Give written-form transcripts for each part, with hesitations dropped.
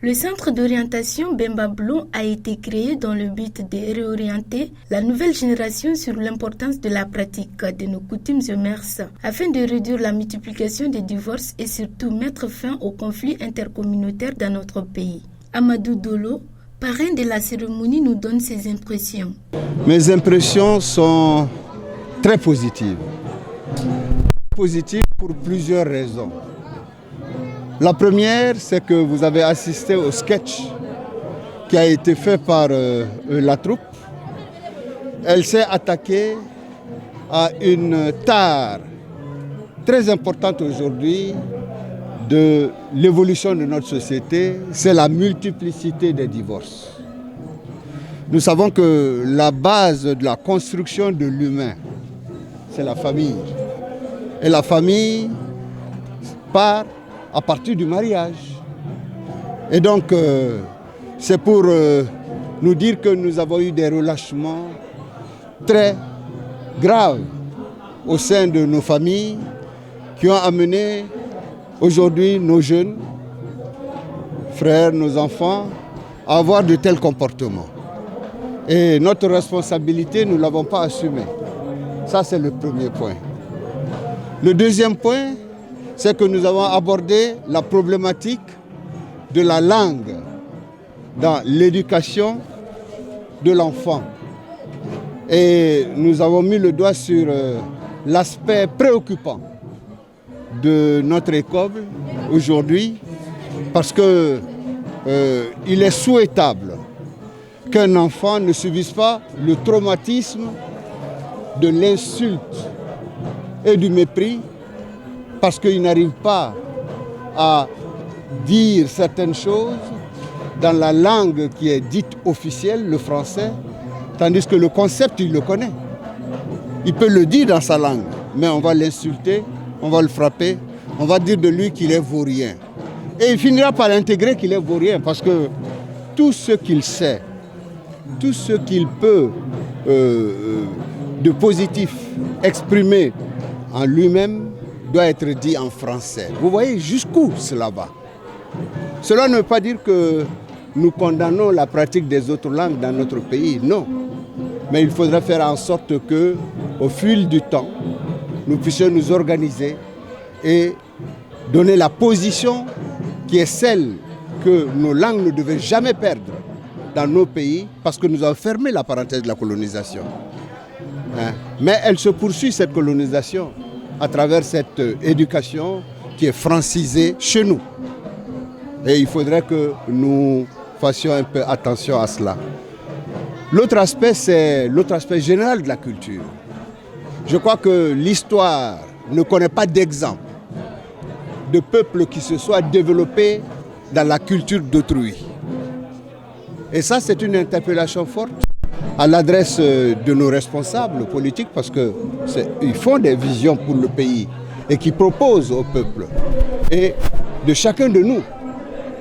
Le centre d'orientation Bemba Blon a été créé dans le but de réorienter la nouvelle génération sur l'importance de la pratique de nos coutumes et mœurs afin de réduire la multiplication des divorces et surtout mettre fin aux conflits intercommunautaires dans notre pays. Amadou Dolo, parrain de la cérémonie, nous donne ses impressions. Mes impressions sont très positives. Positives pour plusieurs raisons. La première, c'est que vous avez assisté au sketch qui a été fait par la troupe. Elle s'est attaquée à une tare très importante aujourd'hui de l'évolution de notre société, c'est la multiplicité des divorces. Nous savons que la base de la construction de l'humain, c'est la famille. Et la famille part à partir du mariage. Et donc, c'est pour nous dire que nous avons eu des relâchements très graves au sein de nos familles qui ont amené aujourd'hui nos jeunes frères, nos enfants, à avoir de tels comportements. Et notre responsabilité, nous ne l'avons pas assumée. Ça, c'est le premier point. Le deuxième point, c'est que nous avons abordé la problématique de la langue dans l'éducation de l'enfant. Et nous avons mis le doigt sur l'aspect préoccupant de notre école aujourd'hui, parce que il est souhaitable qu'un enfant ne subisse pas le traumatisme de l'insulte et du mépris parce qu'il n'arrive pas à dire certaines choses dans la langue qui est dite officielle, le français, tandis que le concept, il le connaît. Il peut le dire dans sa langue, mais on va l'insulter, on va le frapper, on va dire de lui qu'il est vaurien. Et il finira par intégrer qu'il est vaurien parce que tout ce qu'il sait, tout ce qu'il peut de positif exprimer en lui-même doit être dit en français. Vous voyez jusqu'où cela va. Cela ne veut pas dire que nous condamnons la pratique des autres langues dans notre pays, non. Mais il faudrait faire en sorte que, au fil du temps, nous puissions nous organiser et donner la position qui est celle que nos langues ne devaient jamais perdre dans nos pays parce que nous avons fermé la parenthèse de la colonisation. Mais elle se poursuit, cette colonisation, à travers cette éducation qui est francisée chez nous. Et il faudrait que nous fassions un peu attention à cela. L'autre aspect, c'est l'autre aspect général de la culture. Je crois que l'histoire ne connaît pas d'exemple de peuple qui se soit développé dans la culture d'autrui. Et ça, c'est une interpellation forte à l'adresse de nos responsables politiques parce qu'ils font des visions pour le pays et qui proposent au peuple et de chacun de nous.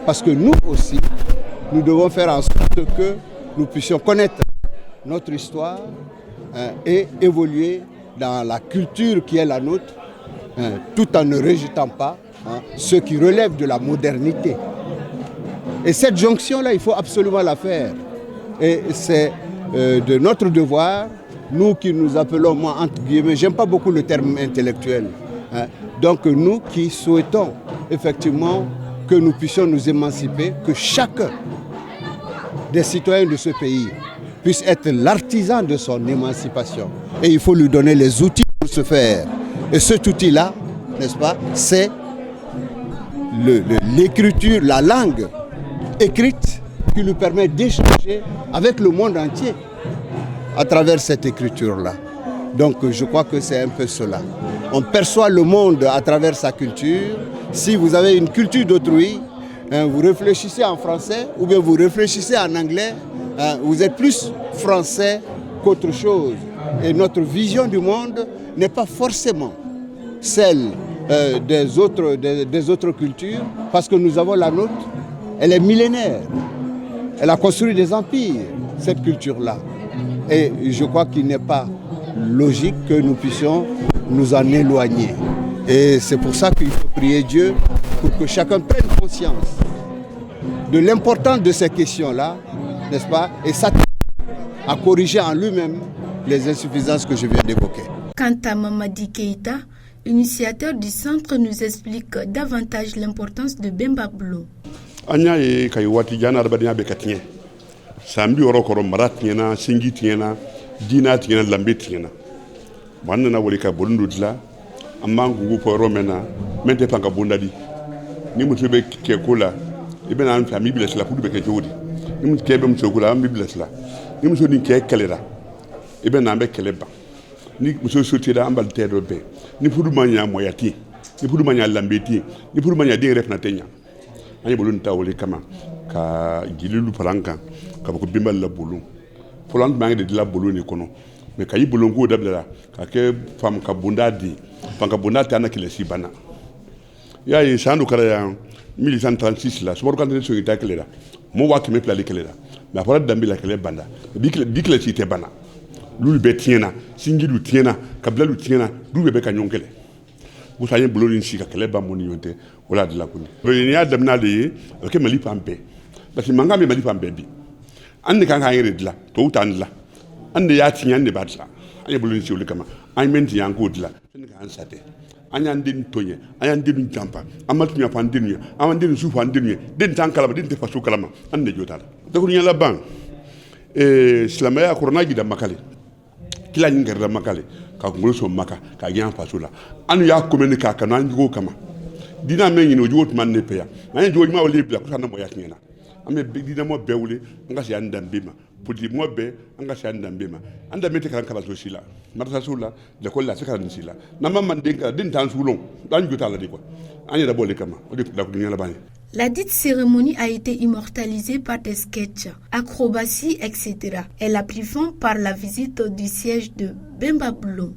Parce que nous aussi, nous devons faire en sorte que nous puissions connaître notre histoire et évoluer dans la culture qui est la nôtre, tout en ne rejetant pas ce qui relève de la modernité. Et cette jonction-là, il faut absolument la faire. Et c'est de notre devoir, nous qui nous appelons, moi, entre guillemets, j'aime pas beaucoup le terme intellectuel. Donc nous qui souhaitons effectivement que nous puissions nous émanciper, que chacun des citoyens de ce pays puisse être l'artisan de son émancipation. Et il faut lui donner les outils pour ce faire. Et cet outil-là, n'est-ce pas, c'est l'écriture, la langue écrite qui lui permet d'échanger avec le monde entier à travers cette écriture-là. Donc je crois que c'est un peu cela. On perçoit le monde à travers sa culture. Si vous avez une culture d'autrui, vous réfléchissez en français ou bien vous réfléchissez en anglais, vous êtes plus français qu'autre chose. Et notre vision du monde n'est pas forcément celle des autres cultures, parce que nous avons la nôtre, elle est millénaire. Elle a construit des empires, cette culture-là. Et je crois qu'il n'est pas logique que nous puissions nous en éloigner. Et c'est pour ça qu'il faut prier Dieu pour que chacun prenne conscience de l'importance de ces questions-là, n'est-ce pas, et s'attendre à corriger en lui-même les insuffisances que je viens d'évoquer. Quant à Mamadi Keïta, initiateur du centre, nous explique davantage l'importance de Bemba Blum. Anya ye kay wati jana arbadina be katien sambi oro koro marat tiena singi tiena dina tiena lambe tiena wanna na wali ka bondu dla amma ngugu po romena mente panga bondadi ni mutu be ke kula ibe na famille bilas la kudu be ke jodi ni mutu ke be mutu kula ambi bilas la ni mutu ni ke kelera ibe na be keleba ni mutu sotira ambal tedo be ni fudu manya moyati ni fudu manya lambeti ni fudu manya de ref na tenya ani bolon tawle kama ka gililu palanka ka ko bimbal la bolon polant mangi de la bolon ni kono mais kay bolon go dabla ka ke fam ka bundadi fam ka bundati ana kile sibana ya yi sandu kala ya 1136 la so kan so ita kele mo wa keme plali kele mais après dambi la kele banda bikle ci te bana lulu be tiena singilu tiena kablalu tiena dube be ka nyonkele vous savez bolon ci ka kele ba moni yonte wala de la kuni ni ya damna de ke mali pampe parce que manga me mali pampe bi ande kan ha yere dla to utan la ande ya tinya ne batla ay bolon ci wuli kama ay menti yanko dla sen ka ansate anyan din tonye anyan din jampa amatu nya pan din aman din su fan din din tan kala din te fasu kala ande jotal da ko nyala ban islamaya corona gi da makale kila ngar da makale ka ngolo so maka ka yan fasu la anu ya komeni ka kana njugo kama dina menyi no jot man ne peya anya joji ma wali bla ko sana mo yaknyena ame dina mo bewle nga si anda mbima pudi mo be nga si anda mbima anda mete kan kala so sila marsa sula de ko la sekala sila na mamman denka din tan sulon dan jutala di ko anya da bolé kama o di da ko nyala bani. La dite cérémonie a été immortalisée par des sketchs, acrobaties, etc. Elle a pris fin par la visite du siège de Bemba Blum.